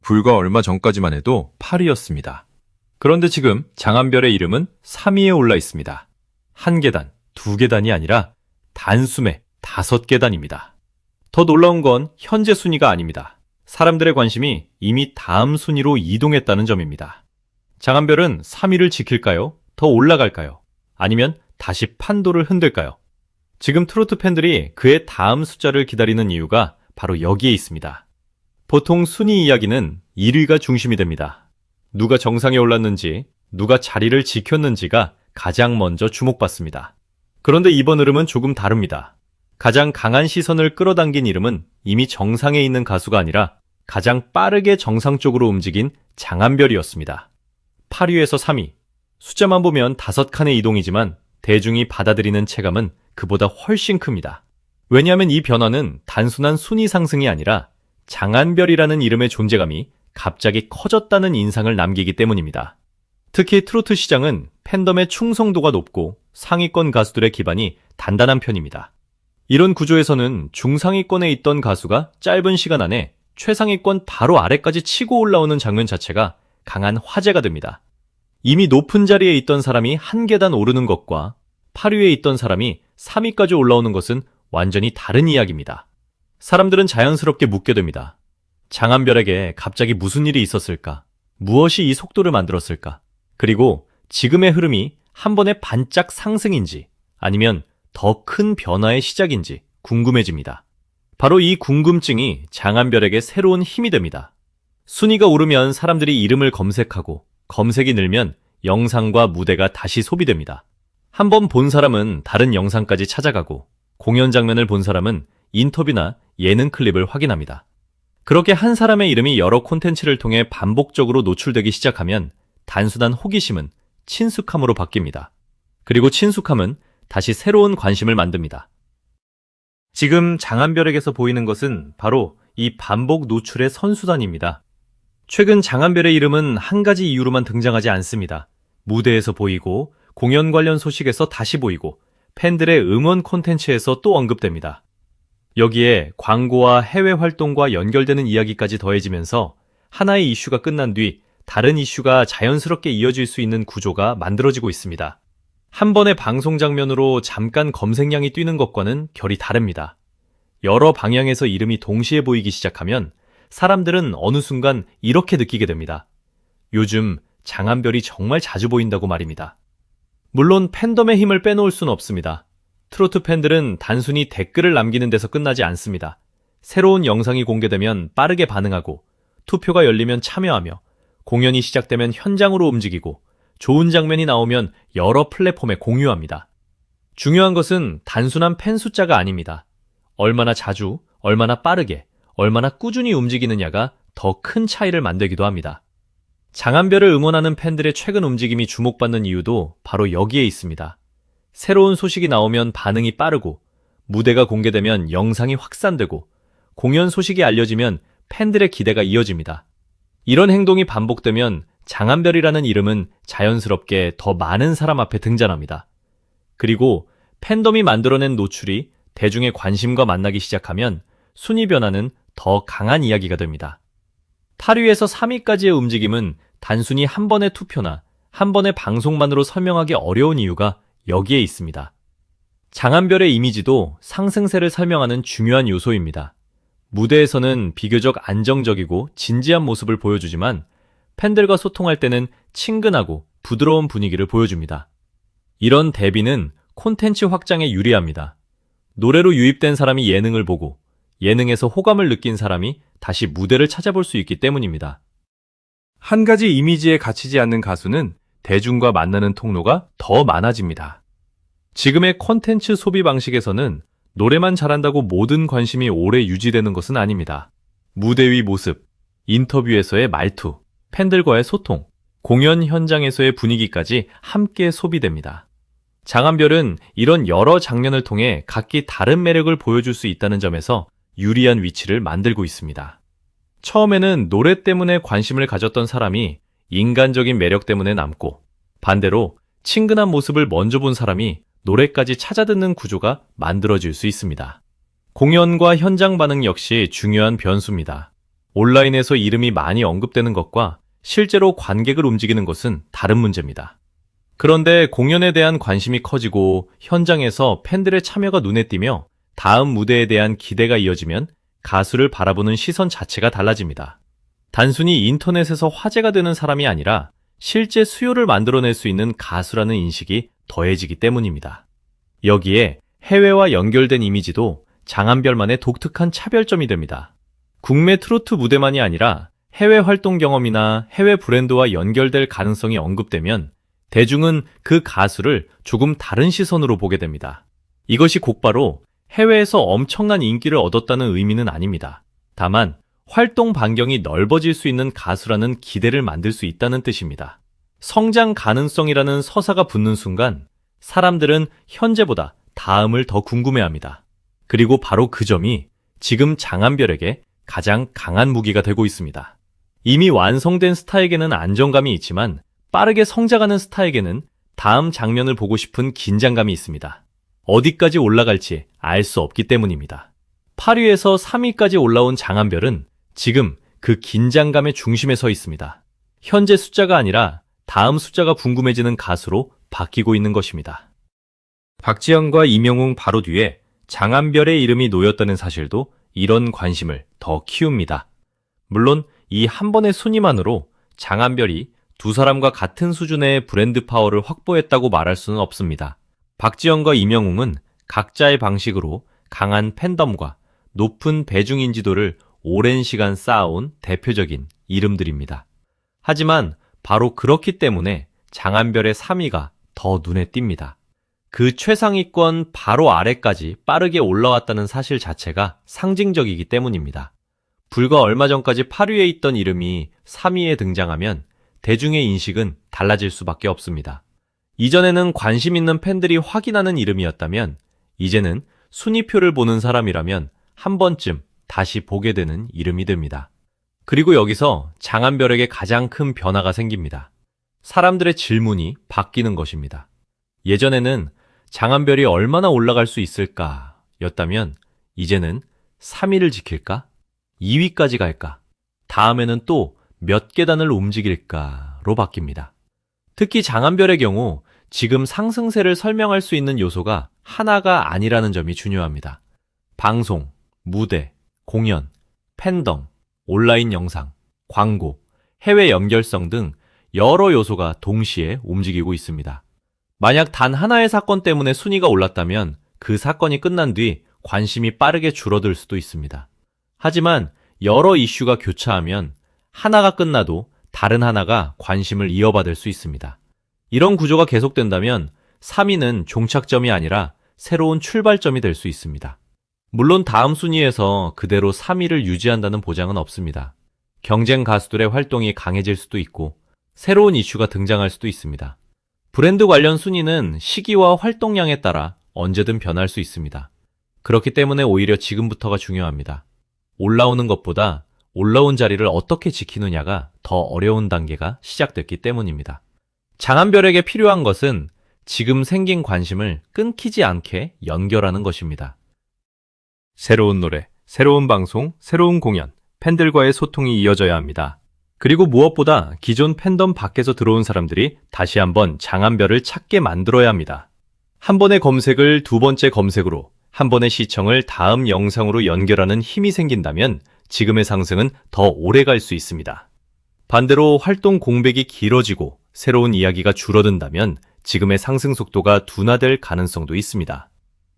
불과 얼마 전까지만 해도 8위였습니다. 그런데 지금 장한별의 이름은 3위에 올라 있습니다. 1계단, 2계단이 아니라 단숨에 5계단입니다. 더 놀라운 건 현재 순위가 아닙니다. 사람들의 관심이 이미 다음 순위로 이동했다는 점입니다. 장한별은 3위를 지킬까요? 더 올라갈까요? 아니면 다시 판도를 흔들까요? 지금 트로트 팬들이 그의 다음 숫자를 기다리는 이유가 바로 여기에 있습니다. 보통 순위 이야기는 1위가 중심이 됩니다. 누가 정상에 올랐는지, 누가 자리를 지켰는지가 가장 먼저 주목받습니다. 그런데 이번 흐름은 조금 다릅니다. 가장 강한 시선을 끌어당긴 이름은 이미 정상에 있는 가수가 아니라 가장 빠르게 정상 쪽으로 움직인 장한별이었습니다. 8위에서 3위. 숫자만 보면 5칸의 이동이지만 대중이 받아들이는 체감은 그보다 훨씬 큽니다. 왜냐하면 이 변화는 단순한 순위 상승이 아니라 장한별이라는 이름의 존재감이 갑자기 커졌다는 인상을 남기기 때문입니다. 특히 트로트 시장은 팬덤의 충성도가 높고 상위권 가수들의 기반이 단단한 편입니다. 이런 구조에서는 중상위권에 있던 가수가 짧은 시간 안에 최상위권 바로 아래까지 치고 올라오는 장면 자체가 강한 화제가 됩니다. 이미 높은 자리에 있던 사람이 1계단 오르는 것과 8위에 있던 사람이 3위까지 올라오는 것은 완전히 다른 이야기입니다. 사람들은 자연스럽게 묻게 됩니다. 장한별에게 갑자기 무슨 일이 있었을까? 무엇이 이 속도를 만들었을까? 그리고 지금의 흐름이 한 번의 반짝 상승인지 아니면 더 큰 변화의 시작인지 궁금해집니다. 바로 이 궁금증이 장한별에게 새로운 힘이 됩니다. 순위가 오르면 사람들이 이름을 검색하고 검색이 늘면 영상과 무대가 다시 소비됩니다. 한 번 본 사람은 다른 영상까지 찾아가고 공연 장면을 본 사람은 인터뷰나 예능 클립을 확인합니다. 그렇게 한 사람의 이름이 여러 콘텐츠를 통해 반복적으로 노출되기 시작하면 단순한 호기심은 친숙함으로 바뀝니다. 그리고 친숙함은 다시 새로운 관심을 만듭니다. 지금 장한별에게서 보이는 것은 바로 이 반복 노출의 선수단입니다. 최근 장한별의 이름은 한 가지 이유로만 등장하지 않습니다. 무대에서 보이고 공연 관련 소식에서 다시 보이고 팬들의 응원 콘텐츠에서 또 언급됩니다. 여기에 광고와 해외 활동과 연결되는 이야기까지 더해지면서 하나의 이슈가 끝난 뒤 다른 이슈가 자연스럽게 이어질 수 있는 구조가 만들어지고 있습니다. 한 번의 방송 장면으로 잠깐 검색량이 뛰는 것과는 결이 다릅니다. 여러 방향에서 이름이 동시에 보이기 시작하면 사람들은 어느 순간 이렇게 느끼게 됩니다. 요즘 장한별이 정말 자주 보인다고 말입니다. 물론 팬덤의 힘을 빼놓을 수는 없습니다. 트로트 팬들은 단순히 댓글을 남기는 데서 끝나지 않습니다. 새로운 영상이 공개되면 빠르게 반응하고 투표가 열리면 참여하며 공연이 시작되면 현장으로 움직이고 좋은 장면이 나오면 여러 플랫폼에 공유합니다. 중요한 것은 단순한 팬 숫자가 아닙니다. 얼마나 자주, 얼마나 빠르게, 얼마나 꾸준히 움직이느냐가 더 큰 차이를 만들기도 합니다. 장한별을 응원하는 팬들의 최근 움직임이 주목받는 이유도 바로 여기에 있습니다. 새로운 소식이 나오면 반응이 빠르고, 무대가 공개되면 영상이 확산되고, 공연 소식이 알려지면 팬들의 기대가 이어집니다. 이런 행동이 반복되면 장한별이라는 이름은 자연스럽게 더 많은 사람 앞에 등장합니다. 그리고 팬덤이 만들어낸 노출이 대중의 관심과 만나기 시작하면 순위 변화는 더 강한 이야기가 됩니다. 8위에서 3위까지의 움직임은 단순히 한 번의 투표나 한 번의 방송만으로 설명하기 어려운 이유가 여기에 있습니다. 장한별의 이미지도 상승세를 설명하는 중요한 요소입니다. 무대에서는 비교적 안정적이고 진지한 모습을 보여주지만 팬들과 소통할 때는 친근하고 부드러운 분위기를 보여줍니다. 이런 대비는 콘텐츠 확장에 유리합니다. 노래로 유입된 사람이 예능을 보고 예능에서 호감을 느낀 사람이 다시 무대를 찾아볼 수 있기 때문입니다. 한 가지 이미지에 갇히지 않는 가수는 대중과 만나는 통로가 더 많아집니다. 지금의 콘텐츠 소비 방식에서는 노래만 잘한다고 모든 관심이 오래 유지되는 것은 아닙니다. 무대 위 모습, 인터뷰에서의 말투, 팬들과의 소통, 공연 현장에서의 분위기까지 함께 소비됩니다. 장한별은 이런 여러 장면을 통해 각기 다른 매력을 보여줄 수 있다는 점에서 유리한 위치를 만들고 있습니다. 처음에는 노래 때문에 관심을 가졌던 사람이 인간적인 매력 때문에 남고, 반대로 친근한 모습을 먼저 본 사람이 노래까지 찾아듣는 구조가 만들어질 수 있습니다. 공연과 현장 반응 역시 중요한 변수입니다. 온라인에서 이름이 많이 언급되는 것과 실제로 관객을 움직이는 것은 다른 문제입니다. 그런데 공연에 대한 관심이 커지고 현장에서 팬들의 참여가 눈에 띄며 다음 무대에 대한 기대가 이어지면 가수를 바라보는 시선 자체가 달라집니다. 단순히 인터넷에서 화제가 되는 사람이 아니라 실제 수요를 만들어낼 수 있는 가수라는 인식이 더해지기 때문입니다. 여기에 해외와 연결된 이미지도 장한별만의 독특한 차별점이 됩니다. 국내 트로트 무대만이 아니라 해외 활동 경험이나 해외 브랜드와 연결될 가능성이 언급되면 대중은 그 가수를 조금 다른 시선으로 보게 됩니다. 이것이 곧바로 해외에서 엄청난 인기를 얻었다는 의미는 아닙니다. 다만 활동 반경이 넓어질 수 있는 가수라는 기대를 만들 수 있다는 뜻입니다. 성장 가능성이라는 서사가 붙는 순간 사람들은 현재보다 다음을 더 궁금해합니다. 그리고 바로 그 점이 지금 장한별에게 가장 강한 무기가 되고 있습니다. 이미 완성된 스타에게는 안정감이 있지만 빠르게 성장하는 스타에게는 다음 장면을 보고 싶은 긴장감이 있습니다. 어디까지 올라갈지 알 수 없기 때문입니다. 8위에서 3위까지 올라온 장한별은 지금 그 긴장감의 중심에 서 있습니다. 현재 숫자가 아니라 다음 숫자가 궁금해지는 가수로 바뀌고 있는 것입니다. 박지현과 임영웅 바로 뒤에 장한별의 이름이 놓였다는 사실도 이런 관심을 더 키웁니다. 물론 이 한 번의 순위만으로 장한별이 두 사람과 같은 수준의 브랜드 파워를 확보했다고 말할 수는 없습니다. 박지현과 임영웅은 각자의 방식으로 강한 팬덤과 높은 대중인지도를 오랜 시간 쌓아온 대표적인 이름들입니다. 하지만 바로 그렇기 때문에 장한별의 3위가 더 눈에 띕니다. 그 최상위권 바로 아래까지 빠르게 올라왔다는 사실 자체가 상징적이기 때문입니다. 불과 얼마 전까지 8위에 있던 이름이 3위에 등장하면 대중의 인식은 달라질 수밖에 없습니다. 이전에는 관심 있는 팬들이 확인하는 이름이었다면 이제는 순위표를 보는 사람이라면 한 번쯤 다시 보게 되는 이름이 됩니다. 그리고 여기서 장한별에게 가장 큰 변화가 생깁니다. 사람들의 질문이 바뀌는 것입니다. 예전에는 장한별이 얼마나 올라갈 수 있을까 였다면 이제는 3위를 지킬까? 2위까지 갈까? 다음에는 또 몇 계단을 움직일까로 바뀝니다. 특히 장한별의 경우 지금 상승세를 설명할 수 있는 요소가 하나가 아니라는 점이 중요합니다. 방송, 무대, 공연, 팬덤, 온라인 영상, 광고, 해외 연결성 등 여러 요소가 동시에 움직이고 있습니다. 만약 단 하나의 사건 때문에 순위가 올랐다면 그 사건이 끝난 뒤 관심이 빠르게 줄어들 수도 있습니다. 하지만 여러 이슈가 교차하면 하나가 끝나도 다른 하나가 관심을 이어받을 수 있습니다. 이런 구조가 계속된다면 3위는 종착점이 아니라 새로운 출발점이 될 수 있습니다. 물론 다음 순위에서 그대로 3위를 유지한다는 보장은 없습니다. 경쟁 가수들의 활동이 강해질 수도 있고 새로운 이슈가 등장할 수도 있습니다. 브랜드 관련 순위는 시기와 활동량에 따라 언제든 변할 수 있습니다. 그렇기 때문에 오히려 지금부터가 중요합니다. 올라오는 것보다 올라온 자리를 어떻게 지키느냐가 더 어려운 단계가 시작됐기 때문입니다. 장한별에게 필요한 것은 지금 생긴 관심을 끊기지 않게 연결하는 것입니다. 새로운 노래, 새로운 방송, 새로운 공연, 팬들과의 소통이 이어져야 합니다. 그리고 무엇보다 기존 팬덤 밖에서 들어온 사람들이 다시 한번 장한별을 찾게 만들어야 합니다. 한 번의 검색을 두 번째 검색으로, 한 번의 시청을 다음 영상으로 연결하는 힘이 생긴다면 지금의 상승은 더 오래 갈 수 있습니다. 반대로 활동 공백이 길어지고 새로운 이야기가 줄어든다면 지금의 상승 속도가 둔화될 가능성도 있습니다.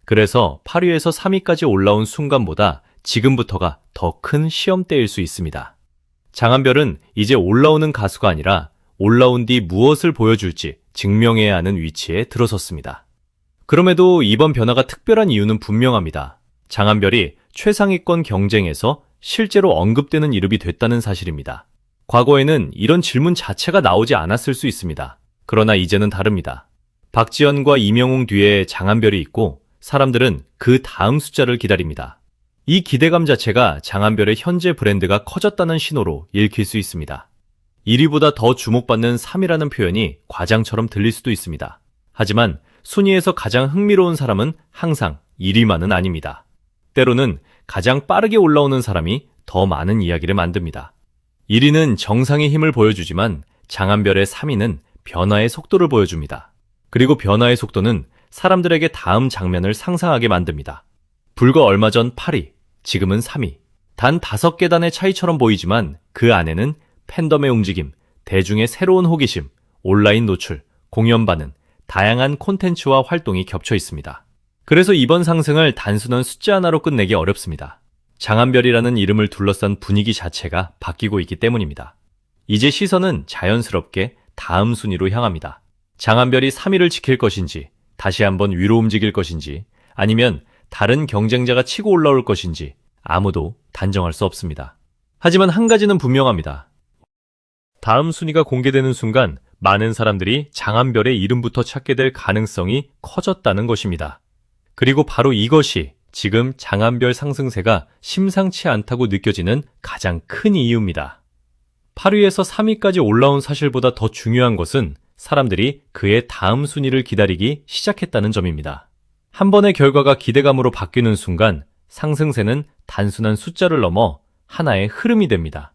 그래서 8위에서 3위까지 올라온 순간보다 지금부터가 더 큰 시험대일 수 있습니다. 장한별은 이제 올라오는 가수가 아니라 올라온 뒤 무엇을 보여줄지 증명해야 하는 위치에 들어섰습니다. 그럼에도 이번 변화가 특별한 이유는 분명합니다. 장한별이 최상위권 경쟁에서 실제로 언급되는 이름이 됐다는 사실입니다. 과거에는 이런 질문 자체가 나오지 않았을 수 있습니다. 그러나 이제는 다릅니다. 박지현과 임영웅 뒤에 장한별이 있고 사람들은 그 다음 숫자를 기다립니다. 이 기대감 자체가 장한별의 현재 브랜드가 커졌다는 신호로 읽힐 수 있습니다. 1위보다 더 주목받는 3위라는 표현이 과장처럼 들릴 수도 있습니다. 하지만 순위에서 가장 흥미로운 사람은 항상 1위만은 아닙니다. 때로는 가장 빠르게 올라오는 사람이 더 많은 이야기를 만듭니다. 1위는 정상의 힘을 보여주지만 장안별의 3위는 변화의 속도를 보여줍니다. 그리고 변화의 속도는 사람들에게 다음 장면을 상상하게 만듭니다. 불과 얼마 전 8위, 지금은 3위. 단 5계단의 차이처럼 보이지만 그 안에는 팬덤의 움직임, 대중의 새로운 호기심, 온라인 노출, 공연 반응, 다양한 콘텐츠와 활동이 겹쳐 있습니다. 그래서 이번 상승을 단순한 숫자 하나로 끝내기 어렵습니다. 장안별이라는 이름을 둘러싼 분위기 자체가 바뀌고 있기 때문입니다. 이제 시선은 자연스럽게 다음 순위로 향합니다. 장안별이 3위를 지킬 것인지, 다시 한번 위로 움직일 것인지, 아니면 다른 경쟁자가 치고 올라올 것인지 아무도 단정할 수 없습니다. 하지만 한 가지는 분명합니다. 다음 순위가 공개되는 순간 많은 사람들이 장안별의 이름부터 찾게 될 가능성이 커졌다는 것입니다. 그리고 바로 이것이 지금 장안별 상승세가 심상치 않다고 느껴지는 가장 큰 이유입니다. 8위에서 3위까지 올라온 사실보다 더 중요한 것은 사람들이 그의 다음 순위를 기다리기 시작했다는 점입니다. 한 번의 결과가 기대감으로 바뀌는 순간 상승세는 단순한 숫자를 넘어 하나의 흐름이 됩니다.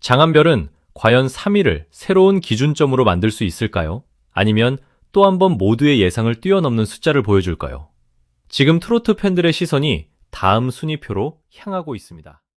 장안별은 과연 3위를 새로운 기준점으로 만들 수 있을까요? 아니면 또 한 번 모두의 예상을 뛰어넘는 숫자를 보여줄까요? 지금 트로트 팬들의 시선이 다음 순위표로 향하고 있습니다.